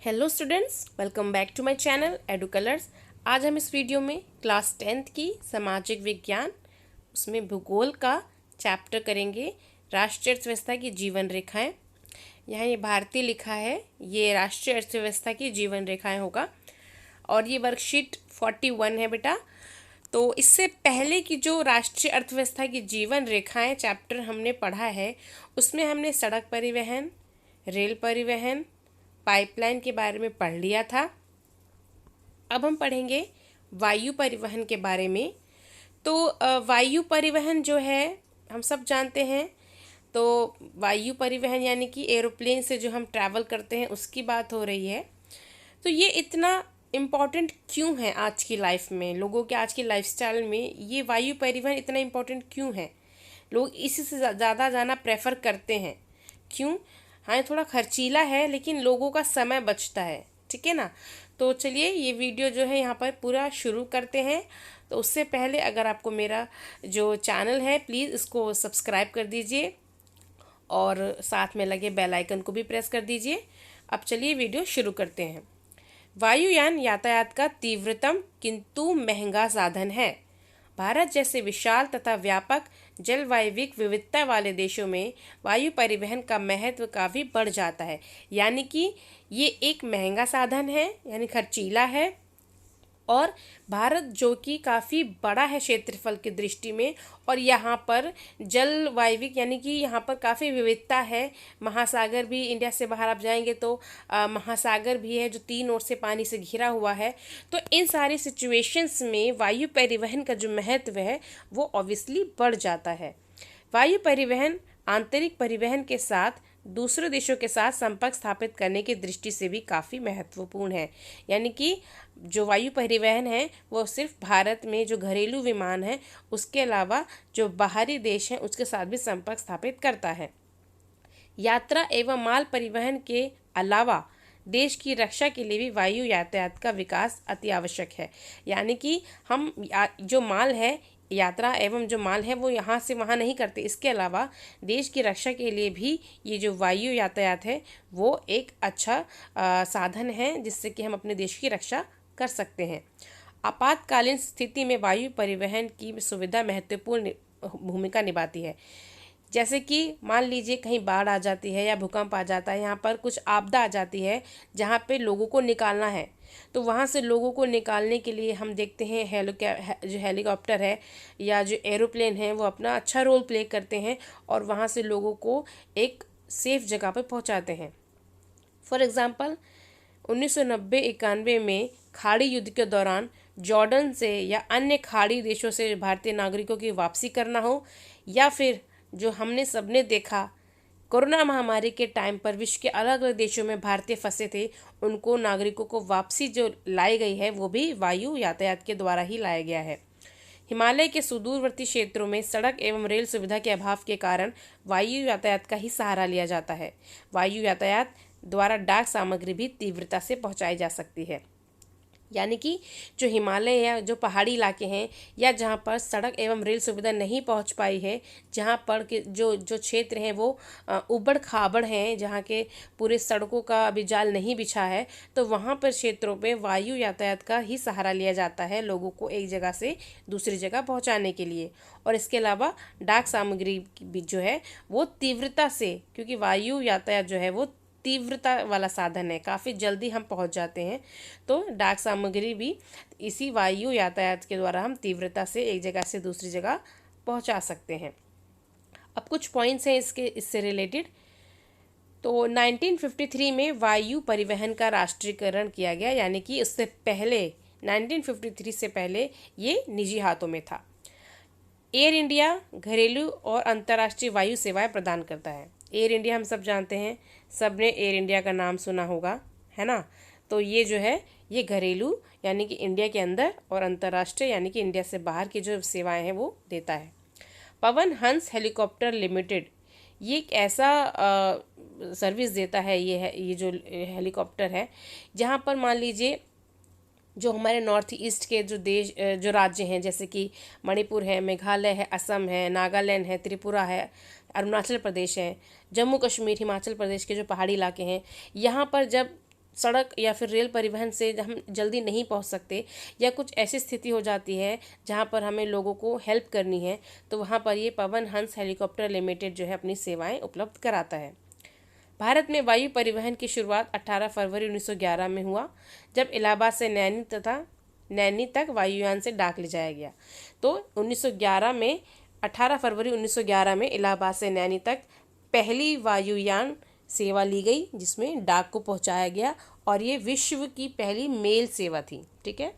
Hello students, welcome back to my channel edu colours. आज हम इस वीडियो में क्लास 10th की सामाजिक विज्ञान उसमें भूगोल का चैप्टर करेंगे। राष्ट्रीय अर्थव्यवस्था की जीवन रेखाएं। यहाँ ये भारतीय लिखा है, ये राष्ट्रीय अर्थव्यवस्था की जीवन रेखाएं होगा और ये वर्कशीट 41 है बेटा। तो इससे पहले की जो राष्ट्रीय अर्थव्यवस्था की जीवन रेखाएं चैप्टर हमने पढ़ा है, उसमें हमने सड़क परिवहन, रेल परिवहन, पाइपलाइन के बारे में पढ़ लिया था। अब हम पढ़ेंगे वायु परिवहन के बारे में। तो वायु परिवहन जो है हम सब जानते हैं। तो वायु परिवहन यानी कि एरोप्लेन से जो हम ट्रैवल करते हैं उसकी बात हो रही है। तो ये इतना इम्पॉर्टेंट क्यों है आज की लाइफ में, लोगों के आज की लाइफस्टाइल में ये वायु परिवहन इतना इम्पॉर्टेंट क्यों है? लोग इसी से ज़्यादा जाना प्रेफर करते हैं। क्यों? हाँ, थोड़ा खर्चीला है लेकिन लोगों का समय बचता है, ठीक है ना। तो चलिए ये वीडियो जो है यहाँ पर पूरा शुरू करते हैं। तो उससे पहले अगर आपको मेरा जो चैनल है प्लीज़ इसको सब्सक्राइब कर दीजिए और साथ में लगे बेल आइकन को भी प्रेस कर दीजिए। अब चलिए वीडियो शुरू करते हैं। वायुयान यातायात का तीव्रतम किंतु महंगा साधन है। भारत जैसे विशाल तथा व्यापक जलवायविक विविधता वाले देशों में वायु परिवहन का महत्व काफ़ी बढ़ जाता है। यानी कि ये एक महंगा साधन है, यानी खर्चीला है, और भारत जो कि काफ़ी बड़ा है क्षेत्रफल की दृष्टि में, और यहाँ पर जलवायविक यानी कि यहाँ पर काफ़ी विविधता है। महासागर भी, इंडिया से बाहर आप जाएंगे तो महासागर भी है जो 3 ओर से पानी से घिरा हुआ है। तो इन सारी सिचुएशंस में वायु परिवहन का जो महत्व है वो ऑब्वियसली बढ़ जाता है। वायु परिवहन आंतरिक परिवहन के साथ दूसरे देशों के साथ संपर्क स्थापित करने की दृष्टि से भी काफ़ी महत्वपूर्ण है। यानी कि जो वायु परिवहन है वो सिर्फ भारत में जो घरेलू विमान है उसके अलावा जो बाहरी देश हैं उसके साथ भी संपर्क स्थापित करता है। यात्रा एवं माल परिवहन के अलावा देश की रक्षा के लिए भी वायु यातायात का विकास अति आवश्यक है। यानी कि हम जो माल है, यात्रा एवं जो माल है वो यहाँ से वहाँ नहीं करते। इसके अलावा देश की रक्षा के लिए भी ये जो वायु यातायात है वो एक अच्छा साधन है जिससे कि हम अपने देश की रक्षा कर सकते हैं। आपातकालीन स्थिति में वायु परिवहन की सुविधा महत्वपूर्ण भूमिका निभाती है। जैसे कि मान लीजिए कहीं बाढ़ आ जाती है या भूकंप आ जाता है, यहाँ पर कुछ आपदा आ जाती है जहाँ पे लोगों को निकालना है, तो वहाँ से लोगों को निकालने के लिए हम देखते हैं जो हेलीकॉप्टर है या जो एरोप्लेन है वो अपना अच्छा रोल प्ले करते हैं और वहाँ से लोगों को एक सेफ जगह पर पहुँचाते हैं। फॉर एग्ज़ाम्पल 1990-91 में खाड़ी युद्ध के दौरान जॉर्डन से या अन्य खाड़ी देशों से भारतीय नागरिकों की वापसी करना हो, या फिर जो हमने सबने देखा कोरोना महामारी के टाइम पर विश्व के अलग अलग देशों में भारतीय फंसे थे, उनको नागरिकों को वापसी जो लाई गई है वो भी वायु यातायात के द्वारा ही लाया गया है। हिमालय के सुदूरवर्ती क्षेत्रों में सड़क एवं रेल सुविधा के अभाव के कारण वायु यातायात का ही सहारा लिया जाता है। वायु यातायात द्वारा डाक सामग्री भी तीव्रता से पहुंचाई जा सकती है। यानी कि जो हिमालय या जो पहाड़ी इलाके हैं या जहाँ पर सड़क एवं रेल सुविधा नहीं पहुँच पाई है, जहाँ पर के जो क्षेत्र हैं वो उबड़ खाबड़ हैं, जहाँ के पूरे सड़कों का अभी जाल नहीं बिछा है, तो वहाँ पर क्षेत्रों पे वायु यातायात का ही सहारा लिया जाता है लोगों को एक जगह से दूसरी जगह पहुँचाने के लिए। और इसके अलावा डाक सामग्री भी जो है वो तीव्रता से, क्योंकि वायु यातायात जो है वो तीव्रता वाला साधन है, काफ़ी जल्दी हम पहुंच जाते हैं, तो डाक सामग्री भी इसी वायु यातायात के द्वारा हम तीव्रता से एक जगह से दूसरी जगह पहुंचा सकते हैं। अब कुछ पॉइंट्स हैं इससे रिलेटेड। तो 1953 में वायु परिवहन का राष्ट्रीयकरण किया गया, यानी कि उससे पहले 1953 से पहले ये निजी हाथों में था। एयर इंडिया घरेलू और अंतर्राष्ट्रीय वायु सेवाएं प्रदान करता है। एयर इंडिया हम सब जानते हैं, सब ने एयर इंडिया का नाम सुना होगा, है ना। तो ये जो है ये घरेलू यानी कि इंडिया के अंदर, और अंतर्राष्ट्रीय यानी कि इंडिया से बाहर की जो सेवाएं हैं वो देता है। पवन हंस हेलीकॉप्टर लिमिटेड ये एक ऐसा सर्विस देता है, ये जो हेलीकॉप्टर है, जहाँ पर मान लीजिए जो हमारे नॉर्थ ईस्ट के जो राज्य हैं, जैसे कि मणिपुर है, मेघालय है, असम है, नागालैंड है, त्रिपुरा है, अरुणाचल प्रदेश है, जम्मू कश्मीर, हिमाचल प्रदेश के जो पहाड़ी इलाके हैं, यहाँ पर जब सड़क या फिर रेल परिवहन से हम जल्दी नहीं पहुंच सकते, या कुछ ऐसी स्थिति हो जाती है जहां पर हमें लोगों को हेल्प करनी है, तो वहां पर ये पवन हंस हेलीकॉप्टर लिमिटेड जो है अपनी सेवाएं उपलब्ध कराता है। भारत में वायु परिवहन की शुरुआत 18 फरवरी 1911 में हुआ, जब इलाहाबाद से नैनी तक वायुयान से डाक ले जाया गया। तो 1911 में 18 फरवरी 1911 में इलाहाबाद से नैनी तक पहली वायुयान सेवा ली गई, जिसमें डाक को पहुंचाया गया, और ये विश्व की पहली मेल सेवा थी। ठीक है।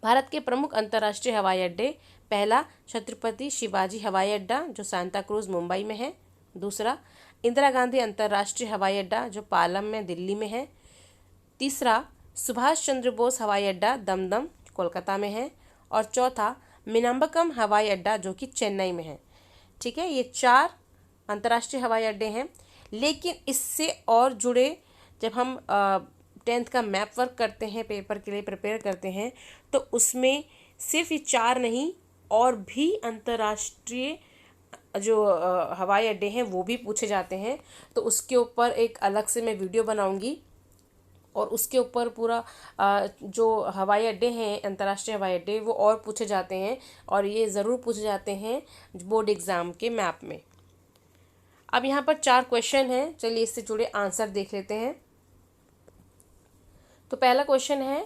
भारत के प्रमुख अंतर्राष्ट्रीय हवाई अड्डे, पहला छत्रपति शिवाजी हवाई अड्डा जो सांता क्रूज मुंबई में है। दूसरा इंदिरा गांधी अंतर्राष्ट्रीय हवाई अड्डा जो पालम में दिल्ली में है। तीसरा सुभाष चंद्र बोस हवाई अड्डा दमदम कोलकाता में है। और चौथा मिनम्बकम हवाई अड्डा जो कि चेन्नई में है। ठीक है, ये 4 अंतर्राष्ट्रीय हवाई अड्डे हैं। लेकिन इससे और जुड़े जब हम 10th का मैप वर्क करते हैं, पेपर के लिए प्रिपेयर करते हैं, तो उसमें सिर्फ ये 4 नहीं, और भी अंतर्राष्ट्रीय जो हवाई अड्डे हैं वो भी पूछे जाते हैं। तो उसके ऊपर एक अलग से मैं वीडियो बनाऊंगी, और उसके ऊपर पूरा जो हवाई अड्डे हैं, अंतर्राष्ट्रीय हवाई अड्डे, वो और पूछे जाते हैं, और ये ज़रूर पूछे जाते हैं बोर्ड एग्ज़ाम के मैप में। अब यहाँ पर 4 क्वेश्चन हैं, चलिए इससे जुड़े आंसर देख लेते हैं। तो पहला क्वेश्चन है,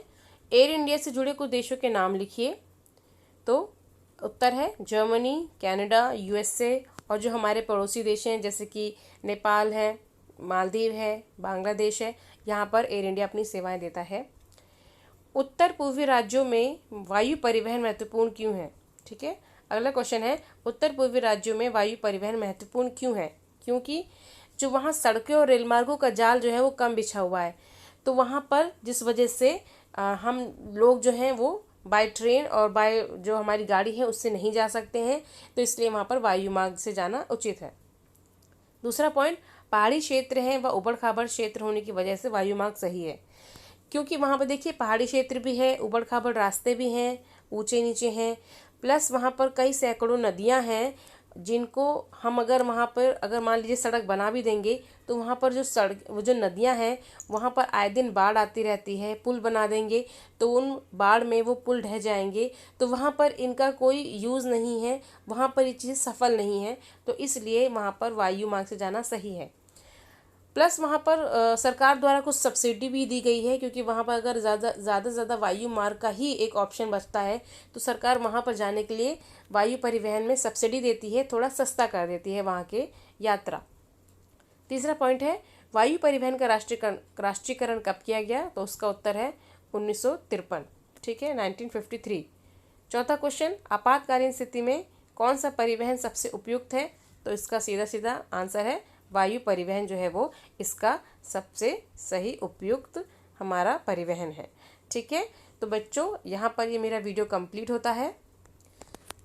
एयर इंडिया से जुड़े कुछ देशों के नाम लिखिए। तो उत्तर है जर्मनी, कनाडा, यूएसए, और जो हमारे पड़ोसी देश हैं जैसे कि नेपाल है, मालदीव है, बांग्लादेश है, यहाँ पर एयर इंडिया अपनी सेवाएं देता है। उत्तर पूर्वी राज्यों में वायु परिवहन महत्वपूर्ण क्यों है? ठीक है, अगला क्वेश्चन है, उत्तर पूर्वी राज्यों में वायु परिवहन महत्वपूर्ण क्यों है? क्योंकि जो वहाँ सड़कें और रेल मार्गों का जाल जो है वो कम बिछा हुआ है, तो वहाँ पर जिस वजह से हम लोग जो हैं वो बाय ट्रेन और बाय जो हमारी गाड़ी है उससे नहीं जा सकते हैं, तो इसलिए वहाँ पर वायु मार्ग से जाना उचित है। दूसरा पॉइंट, पहाड़ी क्षेत्र है व उबड़ खाबड़ क्षेत्र होने की वजह से वायु मार्ग सही है, क्योंकि वहाँ पर देखिए पहाड़ी क्षेत्र भी है, उबड़ खाबड़ रास्ते भी हैं, ऊंचे नीचे हैं, प्लस वहाँ पर कई सैकड़ों नदियाँ हैं, जिनको हम अगर वहाँ पर अगर मान लीजिए सड़क बना भी देंगे, तो वहाँ पर वो जो नदियाँ हैं वहाँ पर आए दिन बाढ़ आती रहती है। पुल बना देंगे तो उन बाढ़ में वो पुल ढह जाएंगे, तो वहाँ पर इनका कोई यूज़ नहीं है, वहाँ पर ये चीज़ सफल नहीं है, तो इसलिए वहाँ पर वायु मार्ग से जाना सही है। प्लस वहाँ पर सरकार द्वारा कुछ सब्सिडी भी दी गई है, क्योंकि वहाँ पर अगर ज़्यादा वायु मार्ग का ही एक ऑप्शन बचता है, तो सरकार वहाँ पर जाने के लिए वायु परिवहन में सब्सिडी देती है, थोड़ा सस्ता कर देती है वहाँ के यात्रा। तीसरा पॉइंट है, वायु परिवहन का राष्ट्रीयकरण कब किया गया? तो उसका उत्तर है 1953। ठीक है, 1953। चौथा क्वेश्चन, आपातकालीन स्थिति में कौन सा परिवहन सबसे उपयुक्त है? तो इसका सीधा आंसर है वायु परिवहन जो है वो इसका सबसे सही उपयुक्त हमारा परिवहन है। ठीक है, तो बच्चों यहाँ पर ये मेरा वीडियो कंप्लीट होता है।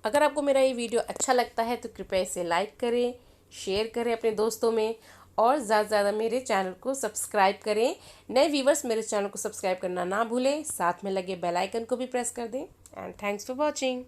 अगर आपको मेरा ये वीडियो अच्छा लगता है तो कृपया इसे लाइक करें, शेयर करें अपने दोस्तों में, और ज़्यादा से ज़्यादा मेरे चैनल को सब्सक्राइब करें। नए व्यूवर्स मेरे चैनल को सब्सक्राइब करना ना भूलें, साथ में लगे बेल आइकन को भी प्रेस कर दें। And thanks for watching.